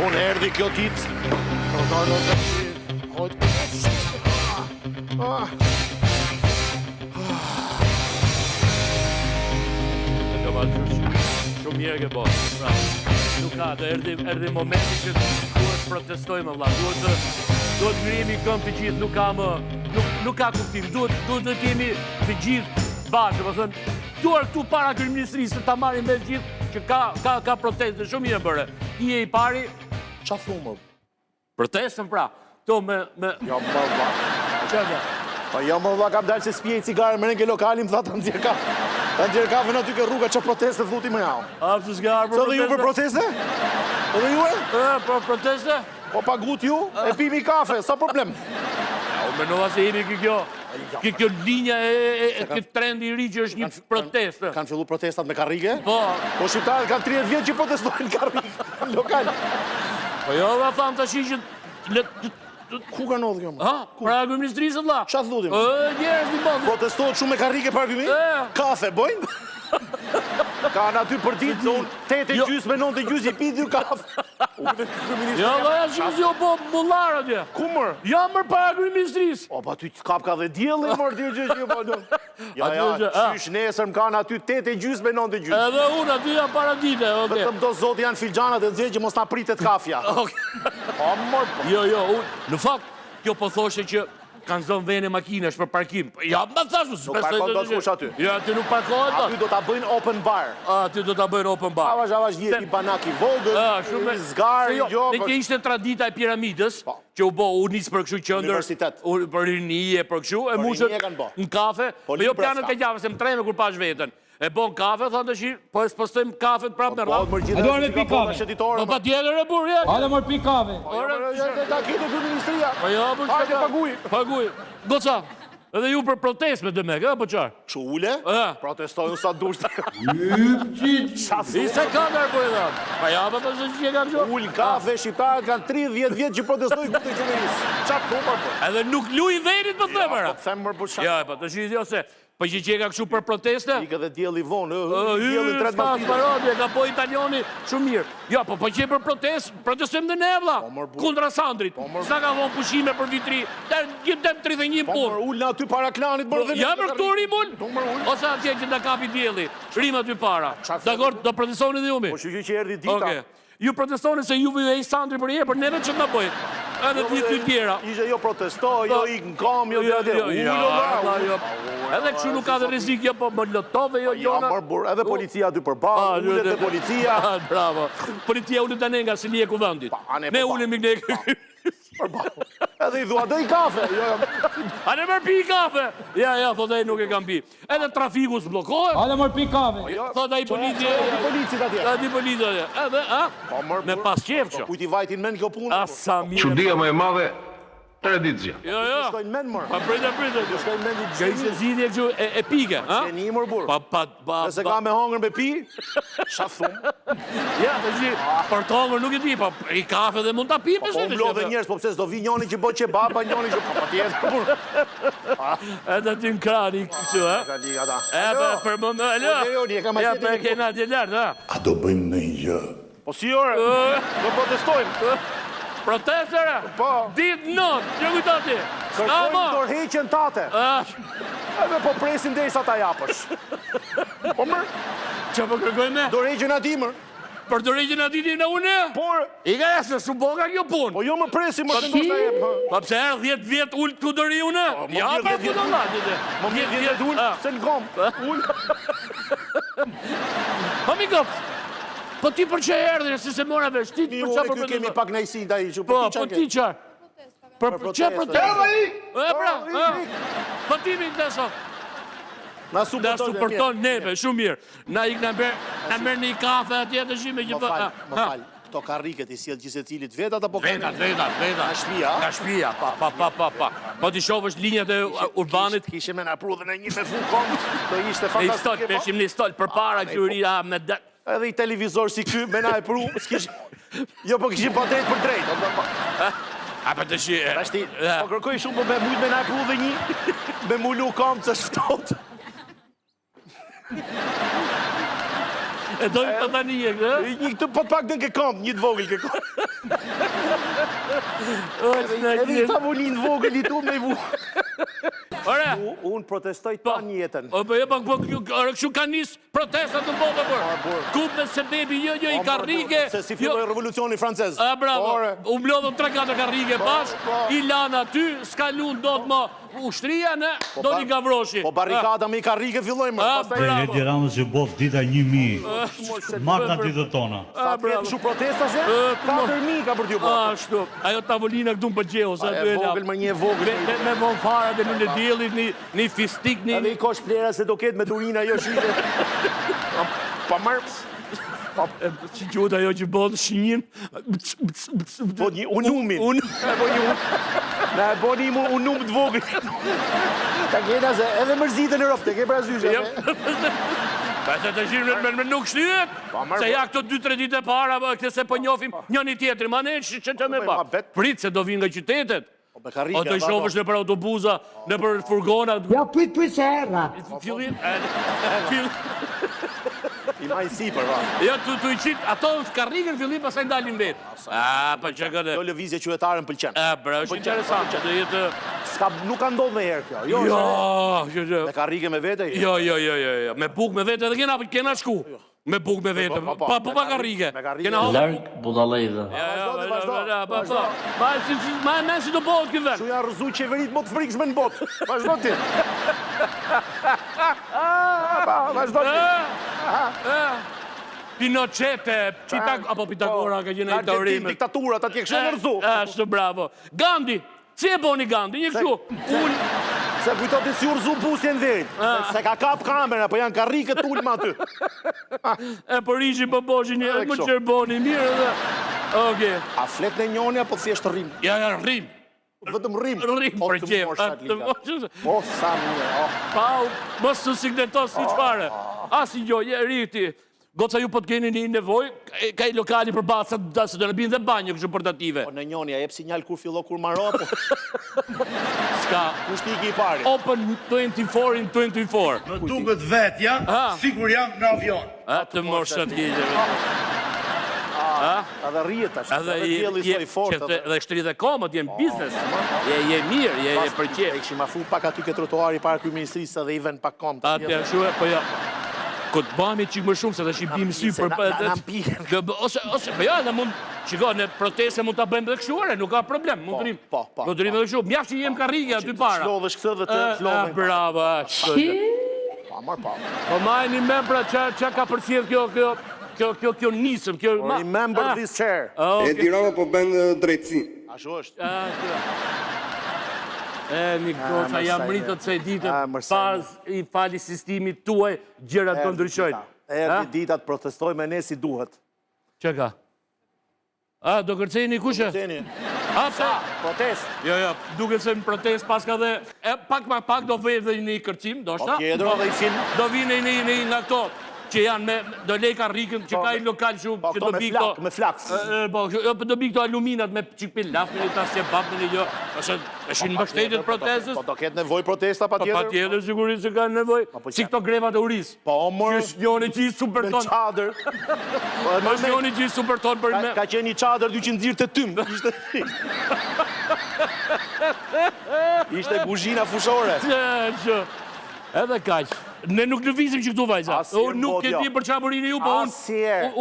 Unë erdi kjo ditë. Shumë mirë ke bërë. Nuk ka, të erdi momenti që duhet protestojmë, vëlla. Duhet ngrihemi këmbë të gjithë, nuk ka kuptim. Duhet të jemi të gjithë bashkë, do të thënë, duar këtu para kryeministrisë ta marrin me gjithë që ka protestë shumë mirë bëre. Ti je i pari, Qa thumë? protestën pra. To me Ja, më vla. çfarë? Pa ja, më vla, kam dalë që spjej cigare më renge lokali, më tha të nxjerr kafe. Ta nxjerr kafe në aty ke rruga, që proteste thuti më jau. A, pëse s'ka arë për Sa dhe ju për proteste? Edhe ju e? Për proteste? Po pagut ju, e pimi kafe, sa problem? Unë menova se jemi kjo linja e këtë trendi i ri që është një protestë. Kanë fillu protestat me karrige? Po, Po shqiptarët kanë 30 vjetë që protestojnë karrige në lokal. po jo dhe thamë të shi që... Ku ka ndodhur kjo më? Ha, pra kryeministrisë vëlla. Qa thutim? Njerëz një bëndë. Protestohet shumë me karrige për argumi? Kafe, bojnë? Kanë aty për ditë, unë 8:30 me 9:30 i pi 2 kafe. Jo, dhe e shumë zjo po mullarë atje. Ku mër? Ja mërë para kryeministrisë. O, pa ty kap ka dhe djeli, mërë ty që po në. Ja, qysh nesër më kanë aty 8:30 me 9:30. Edhe unë aty jam para dite, oke. Vetëm do zotë janë filxanat e dzej që mos na pritet kafja. O, mërë, po. Jo, unë, në fakt, kjo po thoshe që kanë zonë vene makinesh për parkim. Ja, më thashu, Nuk parkon do të kush aty. Ja, aty nuk parkohet, Aty do ta bëjnë open bar. Aty do ta bëjnë open bar. Avash vjeti banaki vogël, zgar, jo. Ne që ishte tradita e piramidës, që u nisë për këshu qëndër, Universitet. për rinije, për këshu, e mushët në kafe, me jo planët e gjave, se më treme kur pash vetën. E bon kafe, thonë të shi, po e s'postojmë kafe prapë me rrallë. A do me pi kafe? Po pa tjetër e burë, jetë. Hajde mor pi kafe. Ta kite kërë ministria. Po jo, për Hajde paguj. Paguj. Goca, edhe ju për protest me dëmek, po qarë? Që ule? Protestojnë sa dushtë. I se kamer po e dhe. Pa ja, pa se që kam që? Ullë kafe, shqiptarët kanë 30 vjetë që protestojnë këtë të qeverisë. Qatë thumër për? Edhe nuk luj venit për të mëra. Po të themë mërë për shatë. Ja, pa të shi jo se, po që ka këshu për proteste? Ike dhe djeli vonë, djeli tret ma pide. Sparodje, ka po italiani shumë mirë. Ja, po që për protestojmë dhe ne, vla. Kundra Sandrit. Sa ka vonë pushime për vitri, dem 31 Po punë. mërë ullë në aty para klanit mërë dhe... Ja për këtu rim ullë? Ose atje që nda kapi djeli, rim aty para. Dakor, do protestoni dhe jumi? Po që erdi dita. Ju protestoni se ju vë e Sandri për je, për neve që nga bëjt. Edhe të tjera. Ishe jo protestoj, jo i në kam, jo dhe dhe. Edhe kështu nuk ka dhe rizik, jo po më lotove, jo jona. Edhe policia aty për balë, ullet dhe policia. Bravo. Policia ullet të ne nga si një e kuvëndit. Ne ullet mi këne për balë. Edhe i dhua, dhe i kafe. A ne mërë pi i kafe. Ja, thot e nuk e kam pi. Edhe trafiku s'blokohet. Hajde mor pi kafe. Thot e i policia. Policit atje. Edhe i policia. Edhe, me pas qef që. Kujti vajtin men kjo punë. Asa mirë. Çudia më e madhe tradicia. Jo. Shkojnë men mërë. Pa prejta. Shkojnë men një Ka ishte zidhje kështu e pike, ha? Që një mërë burë. Nëse ka me hongër me pi, shafë thumë. Ja, të zi, për të hongër nuk e di, pa i kafe dhe mund të pi, Po më blodhe njerës, po pëse s'do vi njoni që bëtë që baba, njoni që pa tjetë burë. Edhe ty në krani kështu, ha? Për më në, alo? Ja, për kena të lartë, ha? A do bëjmë në një? Po si ore, do protestojmë. Protestere? Po. Ditë nëtë, që kujtati? Kërkojmë dorheqen tate. Edhe po presim dhe i sa ta japësh. Po mërë? Që po kërkojme? Dorheqen ati mërë. Për dorheqen ati ti në une? Por... I ka esë, su boka kjo punë. Po jo më presim, më të ndoshtë ta jepë. Pa pëse erë 10 vjetë ullë të dëri une? Ja, për të do nga, Më 10 vjetë ullë, se në gomë. Ullë. Po mi këpë. Po ti për që e erdhe, se se mora vesh, ti për që për për kemi pak najsi da i që po ti qarë. Për që protestë? Po ti mi në desot. Na supporton neve, shumë mirë. Na merë një kafe atje të shime që për... Më falë, këto karriket i sjellë gjithë cilit vetat apo... Vetat. Nga shpia? Nga shpia, pa. Po ti shofësht linjat e urbanit... Kishe me në prudhën e një me full komë, do ishte fantastike. Peshim një stol për para këturia me... Edhe i televizor si ky, me na e pru, jo po kishim pa drejt për drejt. A për të shi... Po kërkoj shumë për me mujt me na e pru dhe një, me mullu kam që shftot. E do i tani e këtë? Një këtë po të pak në ke kamp, një të vogël ke kamp. Edhe një tavolinë vogël i tu me vu. Ore! Unë protestoj ta njetën. Po e pak po kështu ka nis protestat në botë por. Kup me sebebi jo i karrige. Se si filloi revolucioni francez. Bravo. U mblodhën 3-4 karrige bash, i lanë aty, s'ka lund dot më ushtria në do t'i gavroshi. Po barrikada me i karrige filloi më. Edi Ramës që bof dita 1000, marrë nga ditët tona. Sa të ketë shu protestashe, 4.000 ka për t'ju bërë. Ashtu, ajo tavolina këtu më pëlqeu sa E vogël më një vogël. me von fara dhe në diellit, një fistik, Edhe i kosh plera se do ketë me durina jo shite. Pa marë. Si gjuta ajo që bëllë shinjin. Po një unumin. Na e boni mu unum të vogël. Ta kena se edhe mërzitën e rofte, ke pra zyshe. Pa se të shirë me nuk shtyhet, se ja këto 2-3 ditë e para, këtë se po njofim njëni tjetëri, ma ne që të me pa. Prit se do vinë nga qytetet. O të shofësh në për autobuza, në për furgona. Ja, pyt se erra. Fillim, I maj si për va. ja, të i qitë, ato në karrigën fillim, pasaj ndalin vetë. Pa që këtë. Do lëvizje qytetare më pëlqen. Bra, është interesant që do jetë... Nuk ka ndodhë me herë kjo. Jo, me karrige me vete. Jo, me buk me vete edhe kena shku. Me buk me vete, pa karrige. Larg budallëve. Vazhdo. Ma e men si do bëhet këtë vend. Shu janë rëzu qeverit më të frikshme në botë. Vazhdo ti. Vazhdo ti. Pinochet, apo Pitagora ka gjena i teorimë. Diktatura, ta t'je kështë në rëzu. Ashtu, bravo. Gandhi, si e boni Gandhi, një kështu. Se kujtoti si urzu busje në verit. Se ka kap kamera, po janë karrike t'ullë ma ty. E për ishin për boshin një, më qërboni, mirë dhe... Oke. A flet në njoni, apo thjesht rrim? Ja, rrim. Vetëm rrim. Rrim, për qef. Po, sa mire. Pau, mos të signetos si qfare. Asi gjo, rriti. Goca ju po të keni një nevoj, ka i lokali për basa, se do në binë dhe banjë kështë portative. Po në njoni, a jep sinjal kur fillo kur maro, po... Ska. Kushti i ki i pari? Open 24 in 24. Në duket vetja, sigur jam në avion. Të morshat gjegje. Edhe rrjet ashtë, edhe tjeli soj fort. Dhe shtri dhe komët, jem biznes. Je mirë, je për qef. E këshim afru pak aty ke trotuari para kryeministrisë edhe i ven pak kom. Atja shuhe, po ja. Këtë bëmi qikë më shumë, se dhe shqipim sy për... Në mpihen. Ose, po ja, dhe mund... Qiko, në proteste mund të bëjmë dhe këshuare, nuk ka problem, mund të rrim. Do të rrim dhe këshu. Mjaftë që jem karrige aty para. Shlodhësh këtë dhe të shlodhën. Bravo, Pa, marr pa. Po majni me pra që ka përcjedh kjo nisëm, kjo... Remember this chair. Edi Rama po bën drejtësi. Ashtu është. Një goqa jam rritët se ditët pas i fali sistimit tuaj, gjërat të ndryshojnë. Erdi ditat protestoj me ne si duhet. Që ka? Do kërceni kushe? Kërceni. Pse? Protest. Jo, duke se në protest pas ka dhe... Pak do vejë dhe një kërcim, do shta? Kjedro dhe i film. Do vine një nga këto që janë me... Do lej karrikën, që ka i lokal shumë... Po, këto me flaks. Po, do bi këto aluminat me qikpil laf, me një tasje bab, me një jo... Ose, është në mbështetit protestës... Po, do ketë nevoj protesta pa tjetër? Pa tjetër, sigurisht se ka nevoj. Si këto grevat e uris. Po, mërë... Qysh njoni që i super ton. Me qadër. Qysh njoni që i super ton për me... Ka qenë i qadër 200 zirë të tym. Ishte guzhina fushore. Edhe kaq. Ne nuk lëvizim që këtu vajza. Nuk e di për çamurinë ju, po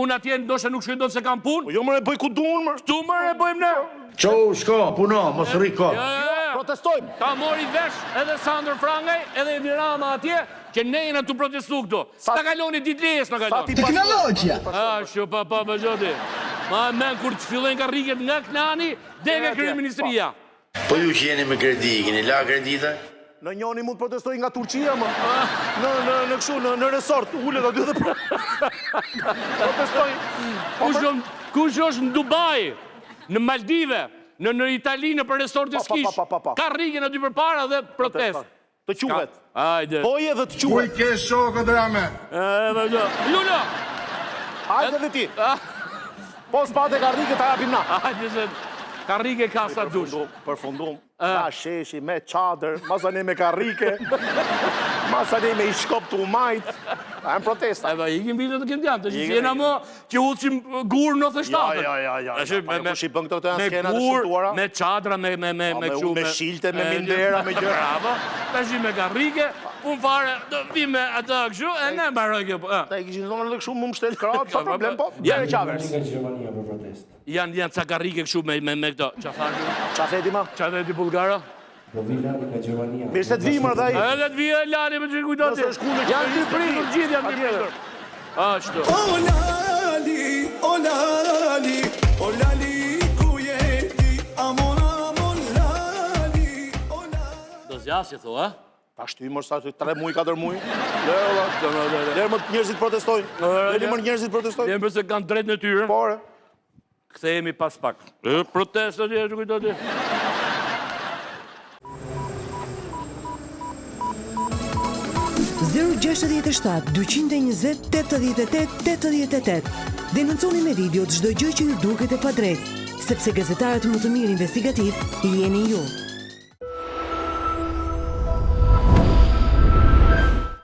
unë atje ndoshta nuk shkoj dot se kam punë. Jo më e bëj ku duan më. Këtu më e bëjmë ne. Qo, shko, puno, mos rri ko. Protestojmë. Ta mori vesh edhe Sandër Frangaj, edhe Edi Rama atje, që ne jena të protestu këtu. Sa kaloni ditë lejes na kalon. Teknologjia. Ashtu pa vazhdoni. Ma men kur të fillen karriget nga Knani, dhe nga kryeministria. Po ju që jeni me kredi, keni la kredita? Në njoni mund të protestoj nga Turqia, më. Në këshu, në resort, ullet aty dhe protestoj. Kush është në Dubai, në Maldive, në Itali, në për resortin skish, ka rrigën aty për para dhe protest. Të quhet. Hajde. Poje dhe të quhet. Kuj ke shokë dhe rame? Lula! Hajde dhe ti. Po s'pate ka rrigë të japim na. Hajde se ka rrigë ka sa dush. Përfundum. Na sheshi me qadër, masane me karrike, masane me i shkop të umajt. Janë protesta. Eba, ikim vitet të këndjam, të që jena më që ullëqim gurë 97. Ja. Kush i bën këto të me skenat e gur, shtuara? me qadra, me shilte, me mindera, me gjëra. Bravo, të shi me garrike, unë fare, do vi me atë kështu, e ne mbaroj kjo. Ta i kishin thonë edhe kështu më mbështet krahat, sa problem, po, bjerë qavers. Janë ca garrike kështu me këto, qa thashtu? Qa theti ma? Qa theti Bulgara? Mirë se të vimër dhe i. Edhe të vijë e lani me që kujtoti. Janë të prirë, gjithë janë të prirë. Ashtu. Do zjasje, tho, e? Ta shtymër sa 3 muj, 4 muj. Lerë më njerëzit protestojnë. Lerë më njerëzit protestojnë. Lerë përse kanë drejt në tyre. Pore. Kthehemi pas pak. Protestat e që kujtoti. Denonconi me video çdo gjë që ju duket e padrejtë, sepse gazetarët më të mirë investigativ jeni ju.